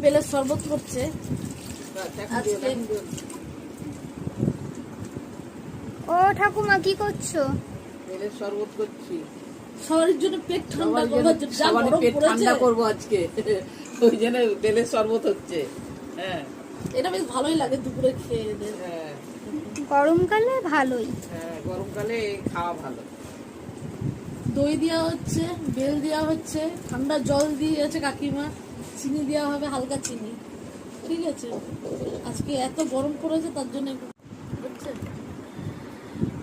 বেলের শরবত করছে আজকে। ও ঠাকুমা কি করছো? বেলের শরবত করছি, সবার জন্য পেট ঠান্ডা করবার জন্য, যা সবারই গরম পেট পড়েছে। ঠান্ডা করবো আজকে, ওই জন্য বেলের শরবত হচ্ছে। হ্যাঁ এটা বেশ ভালোই লাগে দুপুরে খেয়ে এদের। হ্যাঁ গরমকালে ভালোই। হ্যাঁ, গরমকালে খাওয়া ভালো। দই দেওয়া হচ্ছে, বেল দেওয়া হচ্ছে, ঠান্ডা জল দিয়েছে কাকিমা, চিনি দেওয়া হবে, হালকা চিনি। ঠিক আছে, আজকে এত গরম পড়েছে তার জন্য একটু হচ্ছে।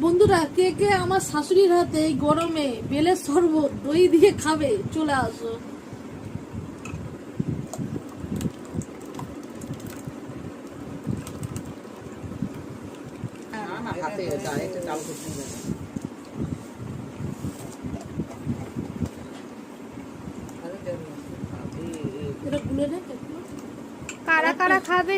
বন্ধুরা, কে কে আমার শাশুড়ির হাতে এই গরমে বেলের শরবত দই দিয়ে খাবে, চলে আসো। না না, হাতে ডাইরেক্ট চাল করতে হবে। এটা গুলে রেখ একটু। কারা কারা খাবে?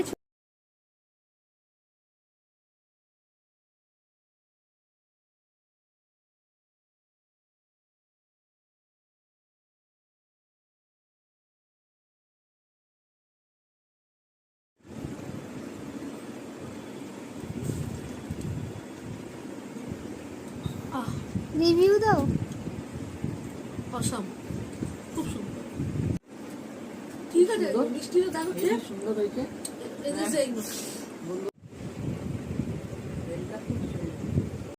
আহ, রিভিউ দাও। অসাম, খুব সুন্দর। ঠিক আছে, মিষ্টিটা দেখো খেয়ে। সুন্দর হয়েছে। এই যে এইগুলো।